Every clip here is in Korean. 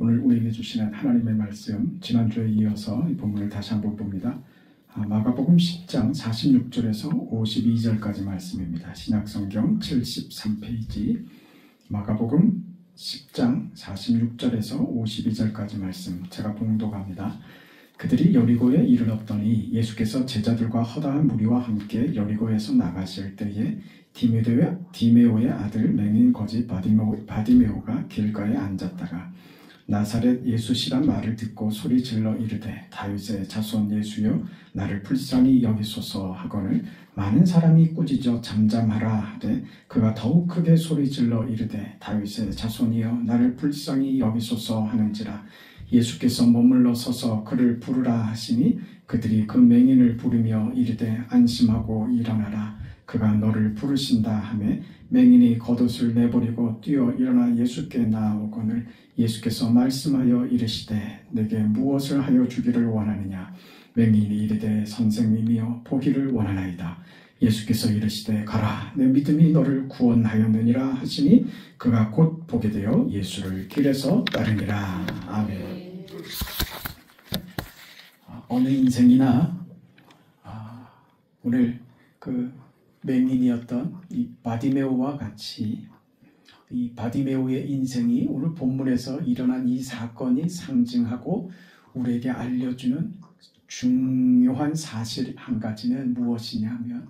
오늘 우리에게 주시는 하나님의 말씀, 지난주에 이어서 이 본문을 다시 한번 봅니다. 마가복음 10장 46절에서 52절까지 말씀입니다. 신약성경 73페이지 마가복음 10장 46절에서 52절까지 말씀, 제가 봉독합니다. 그들이 여리고에 이르렀더니 예수께서 제자들과 허다한 무리와 함께 여리고에서 나가실 때에 디메오의 아들 맹인 거지 바디메오가 길가에 앉았다가 나사렛 예수시란 말을 듣고 소리 질러 이르되 다윗의 자손 예수여 나를 불쌍히 여기소서 하거늘 많은 사람이 꾸짖어 잠잠하라 하되 그가 더욱 크게 소리 질러 이르되 다윗의 자손이여 나를 불쌍히 여기소서 하는지라. 예수께서 머물러 서서 그를 부르라 하시니 그들이 그 맹인을 부르며 이르되 안심하고 일어나라 그가 너를 부르신다 하매 맹인이 겉옷을 내버리고 뛰어 일어나 예수께 나아오거늘 예수께서 말씀하여 이르시되 내게 무엇을 하여 주기를 원하느냐. 맹인이 이르되 선생님이여 보기를 원하나이다. 예수께서 이르시되 가라 내 믿음이 너를 구원하였느니라 하시니 그가 곧 보게 되어 예수를 길에서 따르니라. 아멘. 어느 인생이나 오늘 그 맹인이었던 이 바디메오와 같이 이 바디메오의 인생이 오늘 본문에서 일어난 이 사건이 상징하고 우리에게 알려주는 중요한 사실 한 가지는 무엇이냐 하면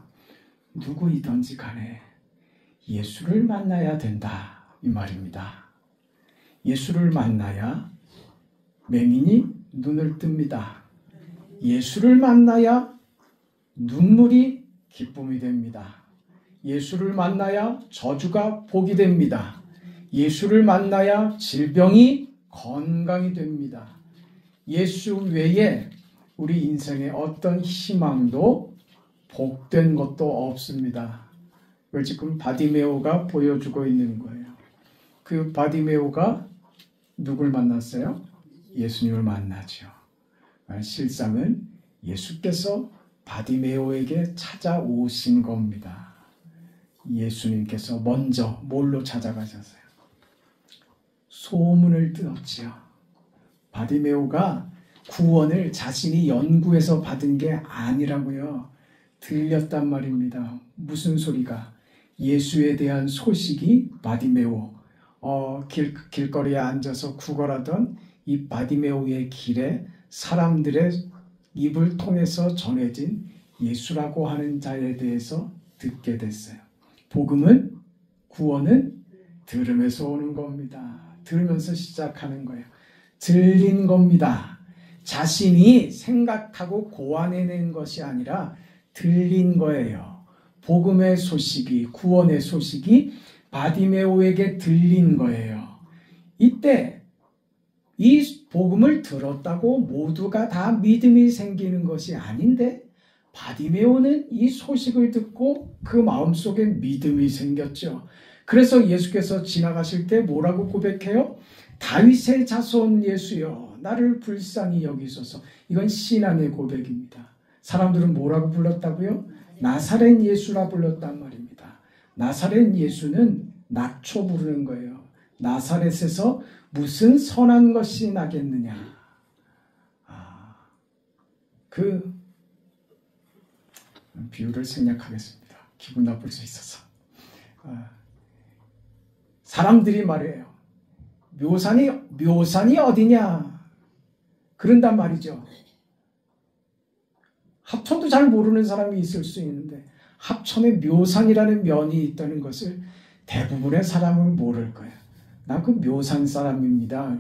누구이든지 간에 예수를 만나야 된다 이 말입니다. 예수를 만나야 맹인이 눈을 뜹니다. 예수를 만나야 눈물이 기쁨이 됩니다. 예수를 만나야 저주가 복이 됩니다. 예수를 만나야 질병이 건강이 됩니다. 예수 외에 우리 인생에 어떤 희망도 복된 것도 없습니다. 이걸 지금 바디메오가 보여주고 있는 거예요. 그 바디메오가 누굴 만났어요? 예수님을 만나죠. 실상은 예수께서 바디메오에게 찾아오신 겁니다. 예수님께서 먼저 뭘로 찾아가셨어요? 소문을 들었지요. 바디메오가 구원을 자신이 연구해서 받은 게 아니라고요. 들렸단 말입니다. 무슨 소리가? 예수에 대한 소식이 바디메오, 길거리에 앉아서 구걸하던 이 바디메오의 길에 사람들의 입을 통해서 전해진 예수라고 하는 자에 대해서 듣게 됐어요. 복음은, 구원은 들으면서 오는 겁니다. 들으면서 시작하는 거예요. 들린 겁니다. 자신이 생각하고 고안해낸 것이 아니라 들린 거예요. 복음의 소식이, 구원의 소식이 바디메오에게 들린 거예요. 이때 이 복음을 들었다고 모두가 다 믿음이 생기는 것이 아닌데 바디메오는 이 소식을 듣고 그 마음속에 믿음이 생겼죠. 그래서 예수께서 지나가실 때 뭐라고 고백해요? 다윗의 자손 예수여 나를 불쌍히 여기소서. 이건 신앙의 고백입니다. 사람들은 뭐라고 불렀다고요? 나사렛 예수라 불렀단 말입니다. 나사렛 예수는 낮춰 부르는 거예요. 나사렛에서 무슨 선한 것이 나겠느냐. 그 비유를 생략하겠습니다. 기분 나쁠 수 있어서. 사람들이 말해요. 묘산이 어디냐. 그런단 말이죠. 합천도 잘 모르는 사람이 있을 수 있는데 합천에 묘산이라는 면이 있다는 것을 대부분의 사람은 모를 거예요. 난 그 묘산 사람입니다.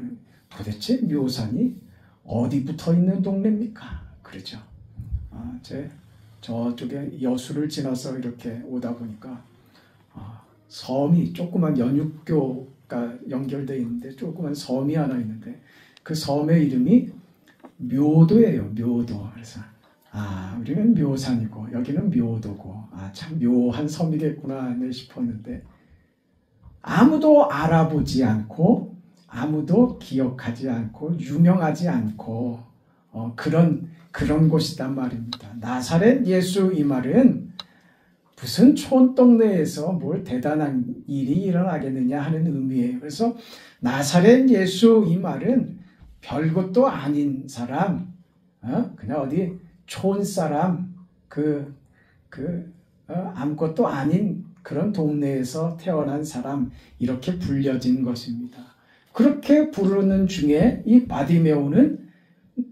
도대체 묘산이 어디 붙어 있는 동네입니까? 그러죠. 저쪽에 여수를 지나서 이렇게 오다 보니까 섬이 조그만 연육교가 연결되어 있는데 조그만 섬이 하나 있는데 그 섬의 이름이 묘도예요. 묘도. 그래서 우리는 묘산이고 여기는 묘도고 참 묘한 섬이겠구나 싶었는데 아무도 알아보지 않고 아무도 기억하지 않고 유명하지 않고 그런 곳이단 말입니다. 나사렛 예수 이 말은 무슨 촌동네에서 뭘 대단한 일이 일어나겠느냐 하는 의미예요. 그래서 나사렛 예수 이 말은 별것도 아닌 사람, 그냥 어디 촌 사람, 아무것도 아닌 그런 동네에서 태어난 사람, 이렇게 불려진 것입니다. 그렇게 부르는 중에 이 바디메오는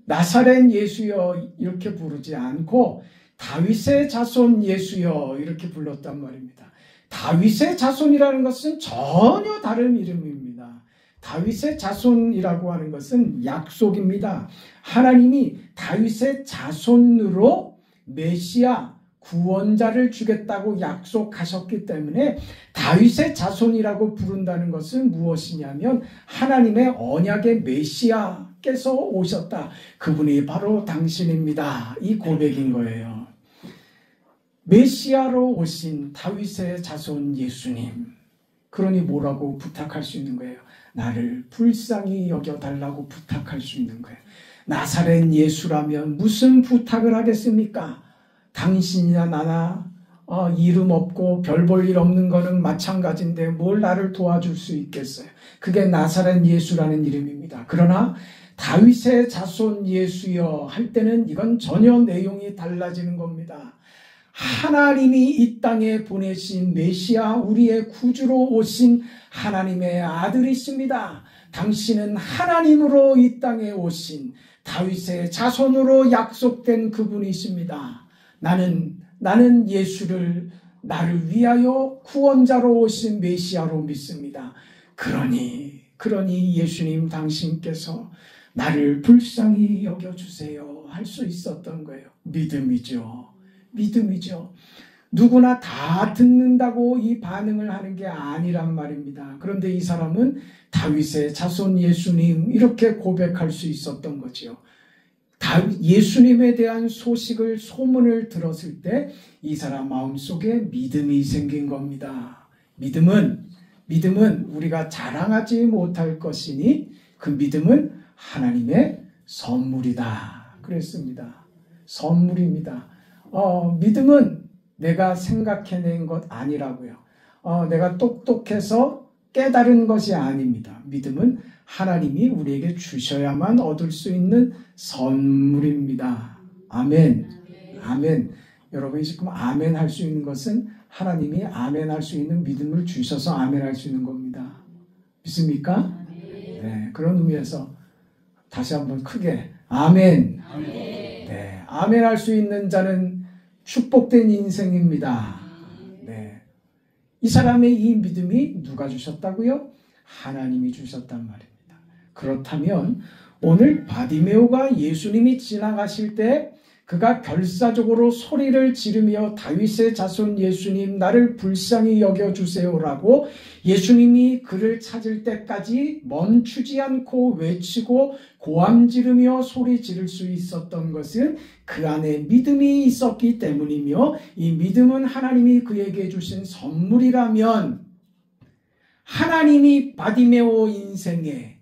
나사렛 예수여 이렇게 부르지 않고 다윗의 자손 예수여 이렇게 불렀단 말입니다. 다윗의 자손이라는 것은 전혀 다른 이름입니다. 다윗의 자손이라고 하는 것은 약속입니다. 하나님이 다윗의 자손으로 메시아 구원자를 주겠다고 약속하셨기 때문에 다윗의 자손이라고 부른다는 것은 무엇이냐면 하나님의 언약의 메시아께서 오셨다. 그분이 바로 당신입니다. 이 고백인 거예요. 메시아로 오신 다윗의 자손 예수님. 그러니 뭐라고 부탁할 수 있는 거예요? 나를 불쌍히 여겨달라고 부탁할 수 있는 거예요. 나사렛 예수라면 무슨 부탁을 하겠습니까? 당신이나 나나 이름 없고 별 볼 일 없는 거는 마찬가지인데 뭘 나를 도와줄 수 있겠어요? 그게 나사렛 예수라는 이름입니다. 그러나 다윗의 자손 예수여 할 때는 이건 전혀 내용이 달라지는 겁니다. 하나님이 이 땅에 보내신 메시아 우리의 구주로 오신 하나님의 아들이십니다. 당신은 하나님으로 이 땅에 오신 다윗의 자손으로 약속된 그분이십니다. 나는 예수를 나를 위하여 구원자로 오신 메시아로 믿습니다. 그러니 예수님 당신께서 나를 불쌍히 여겨주세요 할 수 있었던 거예요. 믿음이죠. 누구나 다 듣는다고 이 반응을 하는 게 아니란 말입니다. 그런데 이 사람은 다윗의 자손 예수님 이렇게 고백할 수 있었던 거지요. 예수님에 대한 소문을 들었을 때 이 사람 마음속에 믿음이 생긴 겁니다. 믿음은 우리가 자랑하지 못할 것이니 그 믿음은 하나님의 선물이다. 그랬습니다. 선물입니다. 믿음은 내가 생각해낸 것 아니라고요. 내가 똑똑해서 깨달은 것이 아닙니다. 믿음은 하나님이 우리에게 주셔야만 얻을 수 있는 선물입니다. 아멘. 여러분이 지금 아멘 할 수 있는 것은 하나님이 아멘 할 수 있는 믿음을 주셔서 아멘 할 수 있는 겁니다. 믿습니까? 네, 그런 의미에서 다시 한번 크게 아멘. 네, 아멘 할 수 있는 자는 축복된 인생입니다. 네, 이 사람의 이 믿음이 누가 주셨다고요? 하나님이 주셨단 말입니다. 그렇다면 오늘 바디메오가 예수님이 지나가실 때 그가 결사적으로 소리를 지르며 다윗의 자손 예수님 나를 불쌍히 여겨주세요라고 예수님이 그를 찾을 때까지 멈추지 않고 외치고 고함 지르며 소리 지를 수 있었던 것은 그 안에 믿음이 있었기 때문이며 이 믿음은 하나님이 그에게 주신 선물이라면 하나님이 바디메오 인생에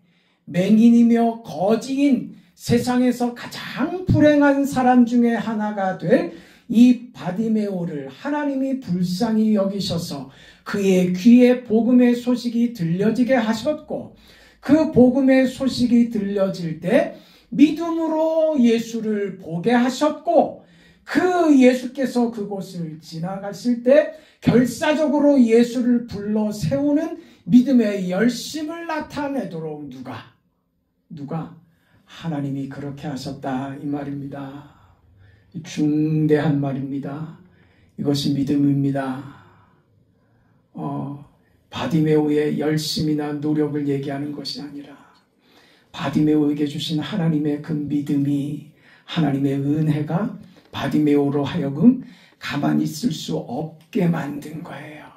맹인이며 거지인 세상에서 가장 불행한 사람 중에 하나가 될 이 바디메오를 하나님이 불쌍히 여기셔서 그의 귀에 복음의 소식이 들려지게 하셨고 그 복음의 소식이 들려질 때 믿음으로 예수를 보게 하셨고 그 예수께서 그곳을 지나가실 때 결사적으로 예수를 불러 세우는 믿음의 열심을 나타내도록 누가 하나님이 그렇게 하셨다 이 말입니다. 중대한 말입니다. 이것이 믿음입니다. 바디메오의 열심이나 노력을 얘기하는 것이 아니라 바디메오에게 주신 하나님의 그 믿음이 하나님의 은혜가 바디메오로 하여금 가만히 있을 수 없게 만든 거예요.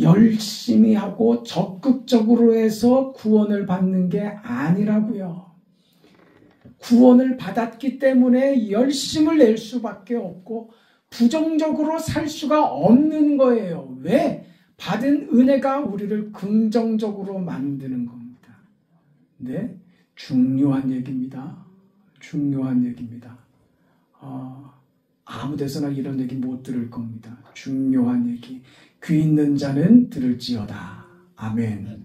열심히 하고 적극적으로 해서 구원을 받는 게 아니라고요. 구원을 받았기 때문에 열심을 낼 수밖에 없고 부정적으로 살 수가 없는 거예요. 왜? 받은 은혜가 우리를 긍정적으로 만드는 겁니다. 네, 중요한 얘기입니다. 아무 데서나 이런 얘기 못 들을 겁니다. 중요한 얘기. 귀 있는 자는 들을지어다. 아멘.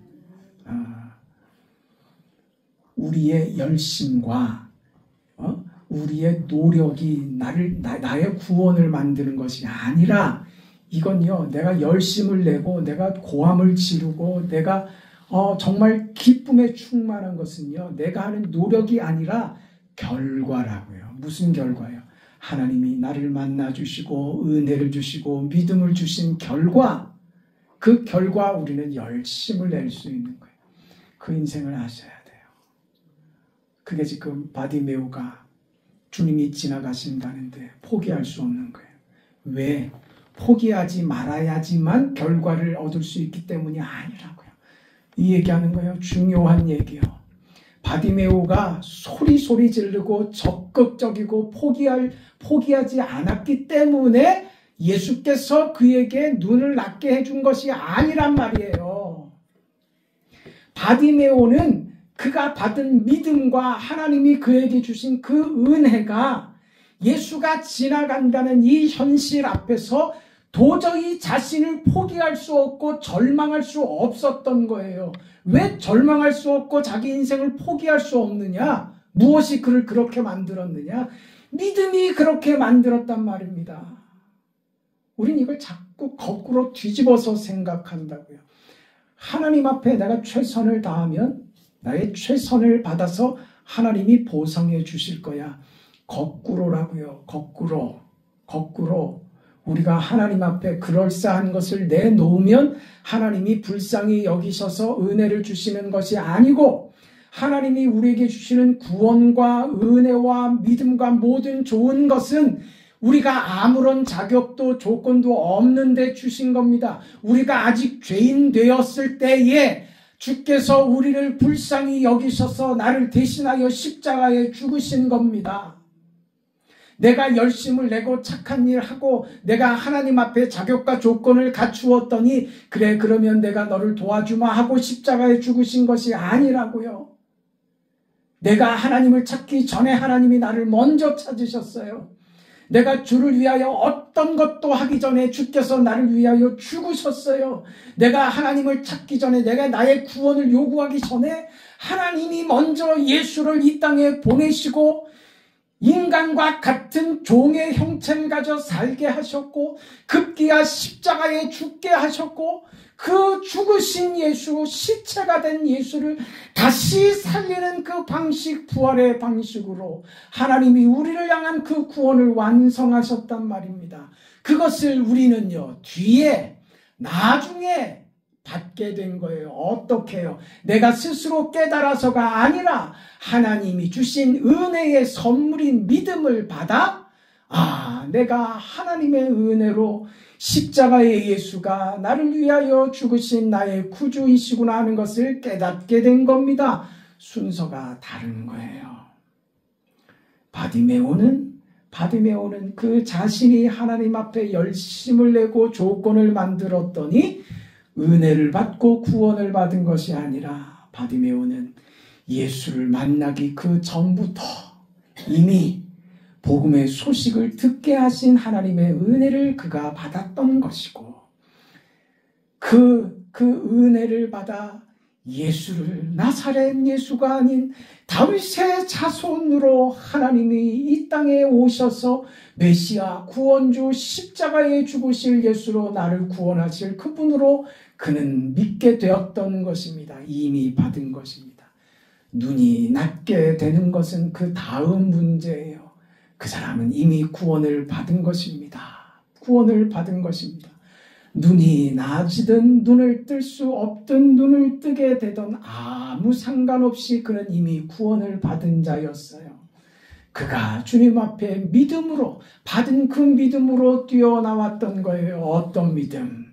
우리의 열심과 우리의 노력이 나의 구원을 만드는 것이 아니라, 이건요, 내가 열심을 내고 내가 고함을 지르고 내가 정말 기쁨에 충만한 것은요, 내가 하는 노력이 아니라 결과라고요. 무슨 결과요? 하나님이 나를 만나 주시고 은혜를 주시고 믿음을 주신 결과, 그 결과 우리는 열심을 낼 수 있는 거예요. 그 인생을 아셔야 돼요. 그게 지금 바디메오가 주님이 지나가신다는데 포기할 수 없는 거예요. 왜? 포기하지 말아야지만 결과를 얻을 수 있기 때문이 아니라고요. 이 얘기하는 거예요. 중요한 얘기요. 바디메오가 소리 지르고 적극적이고 포기하지 않았기 때문에 예수께서 그에게 눈을 낫게 해준 것이 아니란 말이에요. 바디메오는 그가 받은 믿음과 하나님이 그에게 주신 그 은혜가 예수가 지나간다는 이 현실 앞에서 도저히 자신을 포기할 수 없고 절망할 수 없었던 거예요. 왜 절망할 수 없고 자기 인생을 포기할 수 없느냐? 무엇이 그를 그렇게 만들었느냐? 믿음이 그렇게 만들었단 말입니다. 우린 이걸 자꾸 거꾸로 뒤집어서 생각한다고요. 하나님 앞에 내가 최선을 다하면 나의 최선을 받아서 하나님이 보상해 주실 거야. 거꾸로라고요. 거꾸로. 우리가 하나님 앞에 그럴싸한 것을 내놓으면 하나님이 불쌍히 여기셔서 은혜를 주시는 것이 아니고, 하나님이 우리에게 주시는 구원과 은혜와 믿음과 모든 좋은 것은 우리가 아무런 자격도 조건도 없는데 주신 겁니다. 우리가 아직 죄인 되었을 때에 주께서 우리를 불쌍히 여기셔서 나를 대신하여 십자가에 죽으신 겁니다. 내가 열심을 내고 착한 일 하고 내가 하나님 앞에 자격과 조건을 갖추었더니 그래 그러면 내가 너를 도와주마 하고 십자가에 죽으신 것이 아니라고요. 내가 하나님을 찾기 전에 하나님이 나를 먼저 찾으셨어요. 내가 주를 위하여 어떤 것도 하기 전에 주께서 나를 위하여 죽으셨어요. 내가 하나님을 찾기 전에, 내가 나의 구원을 요구하기 전에 하나님이 먼저 예수를 이 땅에 보내시고 인간과 같은 종의 형체를 가져 살게 하셨고 급기야 십자가에 죽게 하셨고, 그 죽으신 예수, 시체가 된 예수를 다시 살리는 그 방식, 부활의 방식으로 하나님이 우리를 향한 그 구원을 완성하셨단 말입니다. 그것을 우리는요, 뒤에 나중에 받게 된 거예요. 어떻게 해요? 내가 스스로 깨달아서가 아니라 하나님이 주신 은혜의 선물인 믿음을 받아, 내가 하나님의 은혜로 십자가의 예수가 나를 위하여 죽으신 나의 구주이시구나 하는 것을 깨닫게 된 겁니다. 순서가 다른 거예요. 바디메오는 그 자신이 하나님 앞에 열심을 내고 조건을 만들었더니 은혜를 받고 구원을 받은 것이 아니라, 바디메오는 예수를 만나기 그 전부터 이미 복음의 소식을 듣게 하신 하나님의 은혜를 그가 받았던 것이고, 그 은혜를 받아 예수를 나사렛 예수가 아닌 다윗의 자손으로 하나님이 이 땅에 오셔서 메시아 구원주 십자가에 죽으실 예수로 나를 구원하실 그분으로 그는 믿게 되었던 것입니다. 이미 받은 것입니다. 눈이 낮게 되는 것은 그 다음 문제예요. 그 사람은 이미 구원을 받은 것입니다. 구원을 받은 것입니다. 눈이 낮이든 눈을 뜰 수 없든 눈을 뜨게 되던 아무 상관없이 그는 이미 구원을 받은 자였어요. 그가 주님 앞에 믿음으로 받은 그 믿음으로 뛰어나왔던 거예요. 어떤 믿음?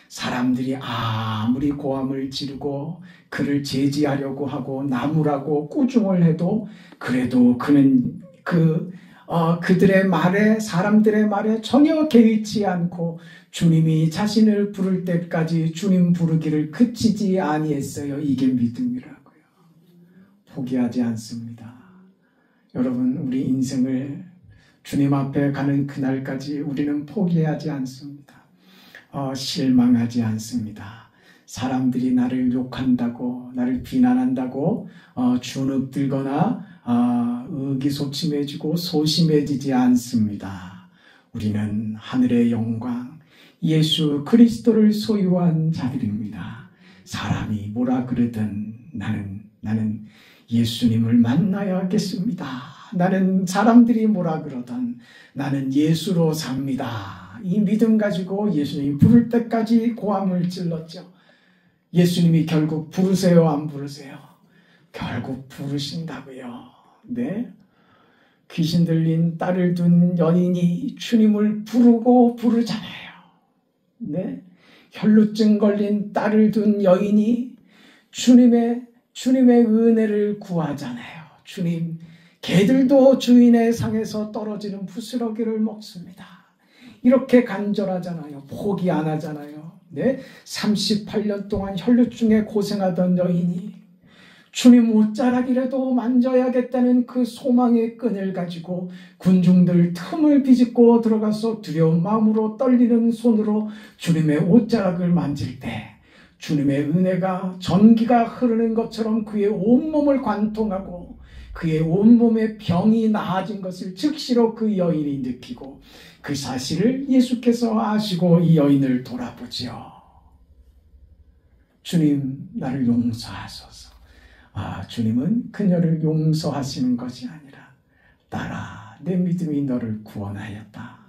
사람들이 아무리 고함을 지르고 그를 제지하려고 하고 나무라고 꾸중을 해도 그래도 그는 그들의 말에, 사람들의 말에 전혀 개의치 않고 주님이 자신을 부를 때까지 주님 부르기를 그치지 아니했어요. 이게 믿음이라고요. 포기하지 않습니다. 여러분, 우리 인생을 주님 앞에 가는 그날까지 우리는 포기하지 않습니다. 실망하지 않습니다. 사람들이 나를 욕한다고, 나를 비난한다고 주눅들거나 의기소침해지고 소심해지지 않습니다. 우리는 하늘의 영광, 예수 그리스도를 소유한 자들입니다. 사람이 뭐라 그러든 나는 예수님을 만나야겠습니다. 나는 사람들이 뭐라 그러든 나는 예수로 삽니다. 이 믿음 가지고 예수님이 부를 때까지 고함을 질렀죠. 예수님이 결국 부르세요, 안 부르세요? 결국 부르신다고요. 네? 귀신 들린 딸을 둔 여인이 주님을 부르잖아요. 네? 혈루증 걸린 딸을 둔 여인이 주님의 은혜를 구하잖아요. 주님, 개들도 주인의 상에서 떨어지는 부스러기를 먹습니다. 이렇게 간절하잖아요. 포기 안 하잖아요. 네? 38년 동안 혈루증에 고생하던 여인이 주님 옷자락이라도 만져야겠다는 그 소망의 끈을 가지고 군중들 틈을 비집고 들어가서 두려운 마음으로 떨리는 손으로 주님의 옷자락을 만질 때 주님의 은혜가 전기가 흐르는 것처럼 그의 온몸을 관통하고 그의 온몸의 병이 나아진 것을 즉시로 그 여인이 느끼고 그 사실을 예수께서 아시고 이 여인을 돌아보지요. 주님, 나를 용서하소서. 주님은 그녀를 용서하시는 것이 아니라 딸아, 내 믿음이 너를 구원하였다.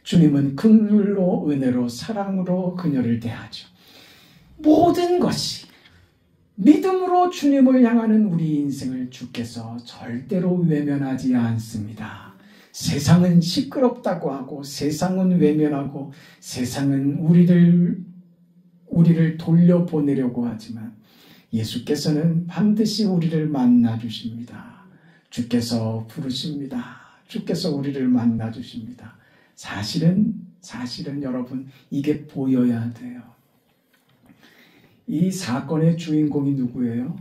주님은 긍휼로 은혜로 사랑으로 그녀를 대하죠. 모든 것이 믿음으로 주님을 향하는 우리 인생을 주께서 절대로 외면하지 않습니다. 세상은 시끄럽다고 하고 세상은 외면하고 세상은 우리를 돌려보내려고 하지만 예수께서는 반드시 우리를 만나 주십니다. 주께서 부르십니다. 주께서 우리를 만나 주십니다. 사실은 여러분, 이게 보여야 돼요. 이 사건의 주인공이 누구예요?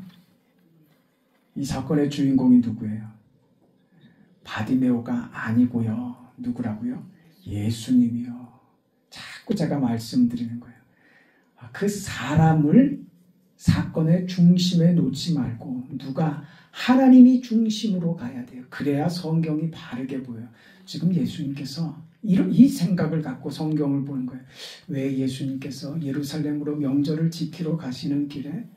이 사건의 주인공이 누구예요? 바디메오가 아니고요. 누구라고요? 예수님이요. 자꾸 제가 말씀드리는 거예요. 그 사람을 사건의 중심에 놓지 말고 하나님이 중심으로 가야 돼요. 그래야 성경이 바르게 보여요. 지금 예수님께서 이 생각을 갖고 성경을 보는 거예요. 왜 예수님께서 예루살렘으로 명절을 지키러 가시는 길에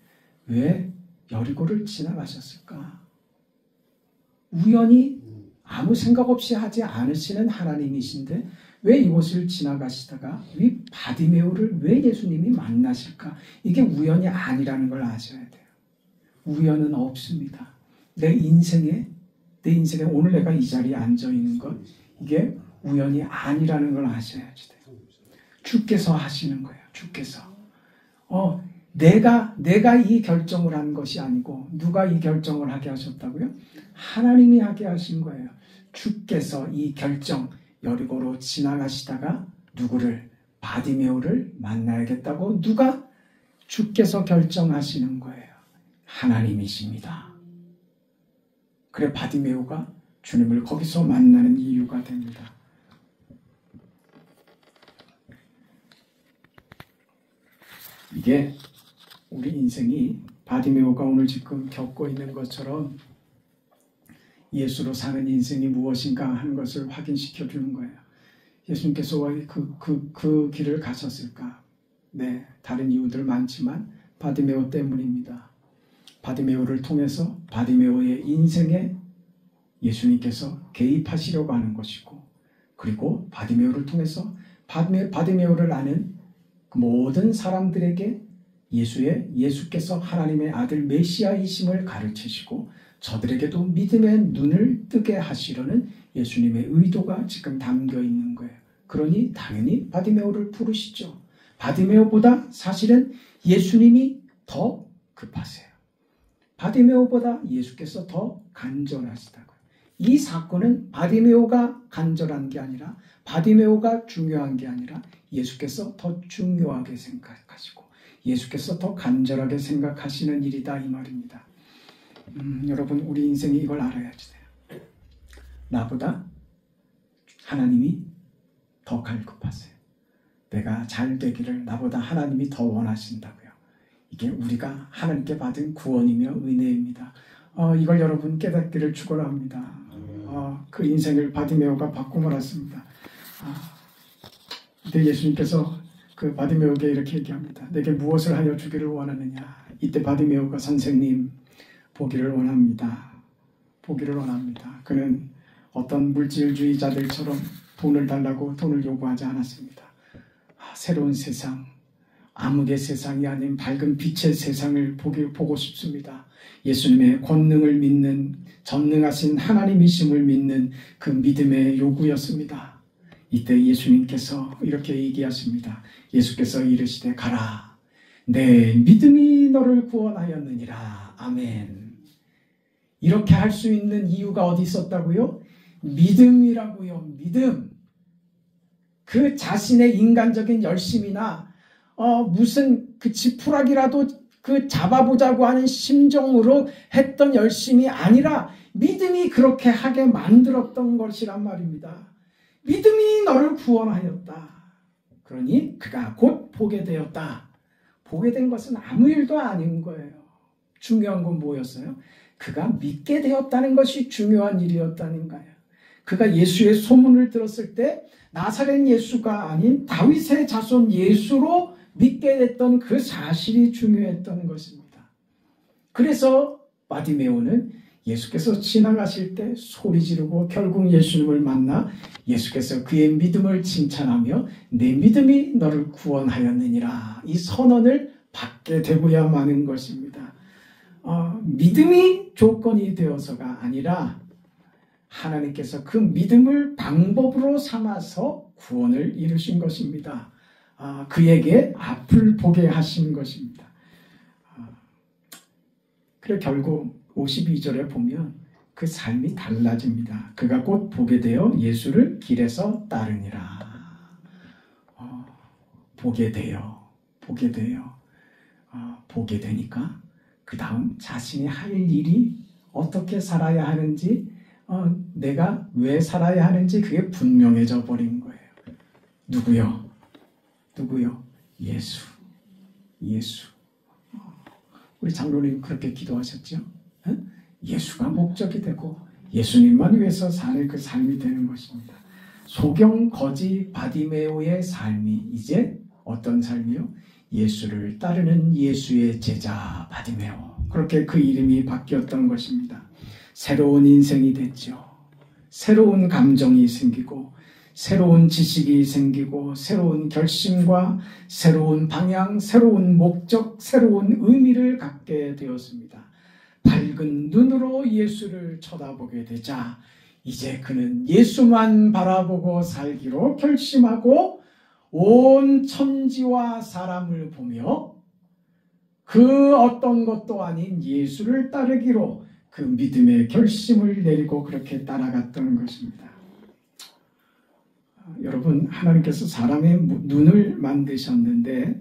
왜 여리고를 지나가셨을까? 우연히 아무 생각 없이 하지 않으시는 하나님이신데 왜 이곳을 지나가시다가 이 바디메오를 왜 예수님이 만나실까? 이게 우연이 아니라는 걸 아셔야 돼요. 우연은 없습니다. 내 인생에 오늘 내가 이 자리에 앉아 있는 것, 이게 우연이 아니라는 걸 아셔야지 돼요. 주께서 하시는 거예요. 주께서. 내가 이 결정을 한 것이 아니고 누가 이 결정을 하게 하셨다고요? 하나님이 하게 하신 거예요. 주께서 이 결정, 여리고로 지나가시다가 누구를? 바디메오를 만나야겠다고 주께서 결정하시는 거예요. 하나님이십니다. 그래 바디메오가 주님을 거기서 만나는 이유가 됩니다. 이게 우리 인생이 바디메오가 오늘 지금 겪고 있는 것처럼 예수로 사는 인생이 무엇인가 하는 것을 확인시켜 주는 거예요. 예수님께서 왜 그 길을 가셨을까? 네, 다른 이유들 많지만 바디메오 때문입니다. 바디메오를 통해서 바디메오의 인생에 예수님께서 개입하시려고 하는 것이고, 그리고 바디메오를 통해서 바디메오를 아는 모든 사람들에게 예수께서 하나님의 아들 메시아이심을 가르치시고 저들에게도 믿음의 눈을 뜨게 하시려는 예수님의 의도가 지금 담겨 있는 거예요. 그러니 당연히 바디메오를 부르시죠. 바디메오보다 사실은 예수님이 더 급하세요. 바디메오보다 예수께서 더 간절하시다고요. 이 사건은 바디메오가 간절한 게 아니라 바디메오가 중요한 게 아니라 예수께서 더 중요하게 생각하시고 예수께서 더 간절하게 생각하시는 일이다 이 말입니다. 여러분 우리 인생이 이걸 알아야지 돼요. 나보다 하나님이 더 갈급하세요. 내가 잘 되기를 나보다 하나님이 더 원하신다고요. 이게 우리가 하나님께 받은 구원이며 은혜입니다. 이걸 여러분 깨닫기를 축원합니다. 그 인생을 바디메오가 받고 말았습니다. 이때 예수님께서 그 바디메오에게 이렇게 얘기합니다. 내게 무엇을 하여 주기를 원하느냐. 이때 바디메오가 선생님 보기를 원합니다. 보기를 원합니다. 그는 어떤 물질주의자들처럼 돈을 달라고 돈을 요구하지 않았습니다. 새로운 세상, 암흑의 세상이 아닌 밝은 빛의 세상을 보고 싶습니다. 예수님의 권능을 믿는, 전능하신 하나님이심을 믿는 그 믿음의 요구였습니다. 이때 예수님께서 이렇게 얘기하십니다. 예수께서 이르시되 가라. 내 믿음이 너를 구원하였느니라. 아멘. 이렇게 할 수 있는 이유가 어디 있었다고요? 믿음이라고요. 믿음. 그 자신의 인간적인 열심이나 무슨 그 지푸라기라도 그 잡아보자고 하는 심정으로 했던 열심이 아니라 믿음이 그렇게 하게 만들었던 것이란 말입니다. 믿음이 너를 구원하였다. 그러니 그가 곧 보게 되었다. 보게 된 것은 아무 일도 아닌 거예요. 중요한 건 뭐였어요? 그가 믿게 되었다는 것이 중요한 일이었다는 거예요. 그가 예수의 소문을 들었을 때 나사렛 예수가 아닌 다윗의 자손 예수로 믿게 됐던 그 사실이 중요했던 것입니다. 그래서 바디메오는 예수께서 지나가실 때 소리 지르고 결국 예수님을 만나 예수께서 그의 믿음을 칭찬하며 내 믿음이 너를 구원하였느니라 이 선언을 받게 되고야 마는 것입니다. 믿음이 조건이 되어서가 아니라 하나님께서 그 믿음을 방법으로 삼아서 구원을 이루신 것입니다. 그에게 앞을 보게 하신 것입니다. 그래 결국 52절에 보면 그 삶이 달라집니다. 그가 곧 보게 되어 예수를 길에서 따르니라. 보게 되니까 그 다음 자신이 할 일이 어떻게 살아야 하는지 내가 왜 살아야 하는지 그게 분명해져 버린 거예요. 누구요? 예수. 우리 장로님 그렇게 기도하셨죠? 예수가 목적이 되고 예수님만 위해서 사는 그 삶이 되는 것입니다. 소경 거지 바디메오의 삶이 이제 어떤 삶이요? 예수를 따르는 예수의 제자 바디메오. 그렇게 그 이름이 바뀌었던 것입니다. 새로운 인생이 됐죠. 새로운 감정이 생기고 새로운 지식이 생기고 새로운 결심과 새로운 방향, 새로운 목적, 새로운 의미를 갖게 되었습니다. 밝은 눈으로 예수를 쳐다보게 되자 이제 그는 예수만 바라보고 살기로 결심하고 온 천지와 사람을 보며 그 어떤 것도 아닌 예수를 따르기로 그 믿음의 결심을 내리고 그렇게 따라갔던 것입니다. 여러분, 하나님께서 사람의 눈을 만드셨는데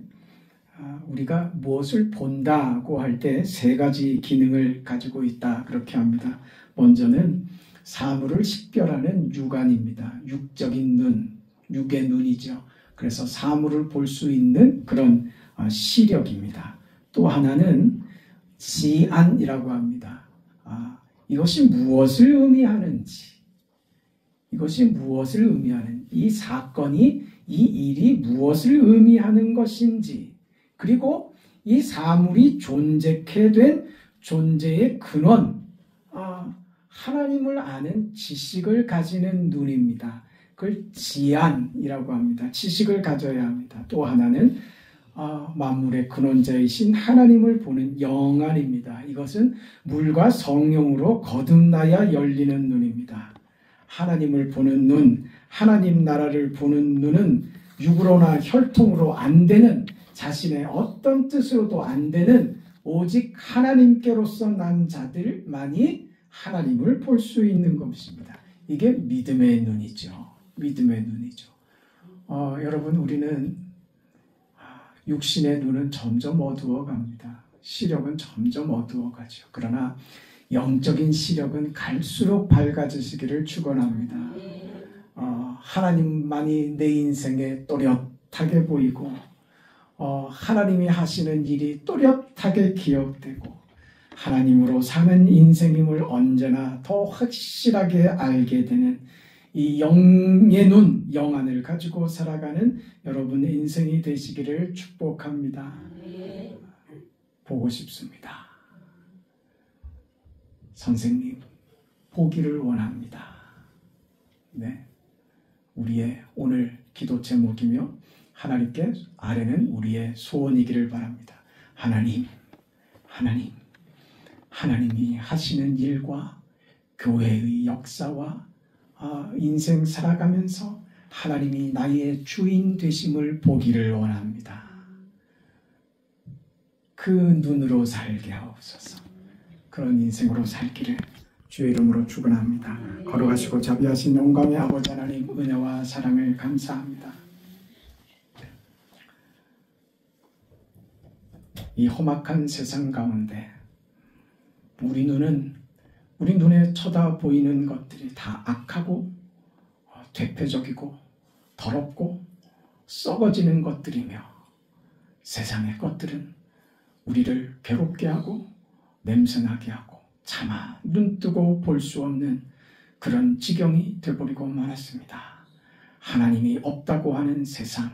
우리가 무엇을 본다고 할 때 세 가지 기능을 가지고 있다 그렇게 합니다. 먼저는 사물을 식별하는 육안입니다. 육적인 눈, 육의 눈이죠. 그래서 사물을 볼 수 있는 그런 시력입니다. 또 하나는 지안이라고 합니다. 이것이 무엇을 의미하는지, 이 사건이, 이 일이 무엇을 의미하는 것인지, 그리고 이 사물이 존재케 된 존재의 근원, 하나님을 아는 지식을 가지는 눈입니다. 그걸 지안이라고 합니다. 지식을 가져야 합니다. 또 하나는 만물의 근원자이신 하나님을 보는 영안입니다. 이것은 물과 성령으로 거듭나야 열리는 눈입니다. 하나님을 보는 눈, 하나님 나라를 보는 눈은 육으로나 혈통으로 안 되는, 자신의 어떤 뜻으로도 안 되는 오직 하나님께로서 난 자들만이 하나님을 볼 수 있는 것입니다. 이게 믿음의 눈이죠. 여러분, 우리는 육신의 눈은 점점 어두워 갑니다. 시력은 점점 어두워 가죠. 그러나 영적인 시력은 갈수록 밝아지시기를 축원합니다. 하나님만이 내 인생에 또렷하게 보이고 하나님이 하시는 일이 또렷하게 기억되고 하나님으로 사는 인생임을 언제나 더 확실하게 알게 되는 이 영의 눈, 영안을 가지고 살아가는 여러분의 인생이 되시기를 축복합니다. 보고 싶습니다. 선생님, 보기를 원합니다. 네, 우리의 오늘 기도 제목이며 하나님께 아뢰는 우리의 소원이기를 바랍니다. 하나님이 하시는 일과 교회의 역사와 인생 살아가면서 하나님이 나의 주인 되심을 보기를 원합니다. 그 눈으로 살게 하옵소서. 그런 인생으로 살기를 주의 이름으로 축원합니다. 걸어가시고 자비하신 영광의 아버지 하나님, 은혜와 사랑을 감사합니다. 이 험악한 세상 가운데 우리 눈에 쳐다 보이는 것들이 다 악하고 퇴폐적이고 더럽고 썩어지는 것들이며 세상의 것들은 우리를 괴롭게 하고 냄새나게 하고 차마 눈뜨고 볼 수 없는 그런 지경이 되어버리고 말았습니다. 하나님이 없다고 하는 세상,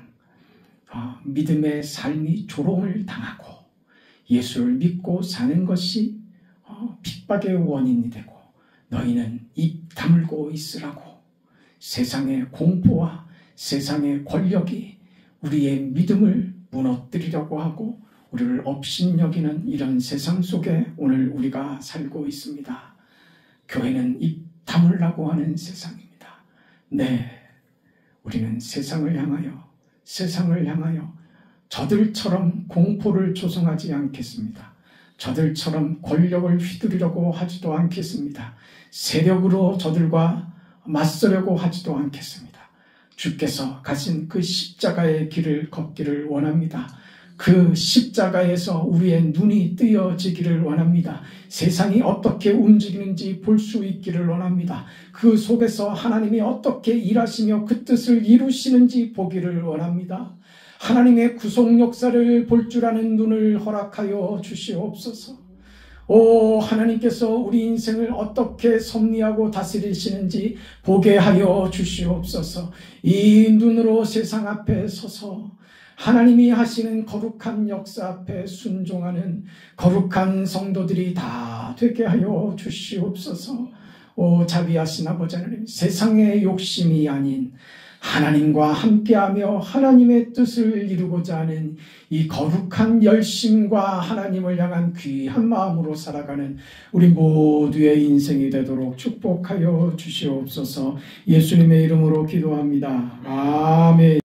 믿음의 삶이 조롱을 당하고 예수를 믿고 사는 것이 핍박의 원인이 되고 너희는 입 다물고 있으라고 세상의 공포와 세상의 권력이 우리의 믿음을 무너뜨리려고 하고 우리를 업신여기는 이런 세상 속에 오늘 우리가 살고 있습니다. 교회는 입 다물라고 하는 세상입니다. 네, 우리는 세상을 향하여 저들처럼 공포를 조성하지 않겠습니다. 저들처럼 권력을 휘두르려고 하지도 않겠습니다. 세력으로 저들과 맞서려고 하지도 않겠습니다. 주께서 가신 그 십자가의 길을 걷기를 원합니다. 그 십자가에서 우리의 눈이 뜨여지기를 원합니다. 세상이 어떻게 움직이는지 볼 수 있기를 원합니다. 그 속에서 하나님이 어떻게 일하시며 그 뜻을 이루시는지 보기를 원합니다. 하나님의 구속 역사를 볼 줄 아는 눈을 허락하여 주시옵소서. 하나님께서 우리 인생을 어떻게 섭리하고 다스리시는지 보게 하여 주시옵소서. 이 눈으로 세상 앞에 서서 하나님이 하시는 거룩한 역사 앞에 순종하는 거룩한 성도들이 다 되게 하여 주시옵소서. 자비하신 아버지 하나님, 세상의 욕심이 아닌 하나님과 함께하며 하나님의 뜻을 이루고자 하는 이 거룩한 열심과 하나님을 향한 귀한 마음으로 살아가는 우리 모두의 인생이 되도록 축복하여 주시옵소서. 예수님의 이름으로 기도합니다. 아멘.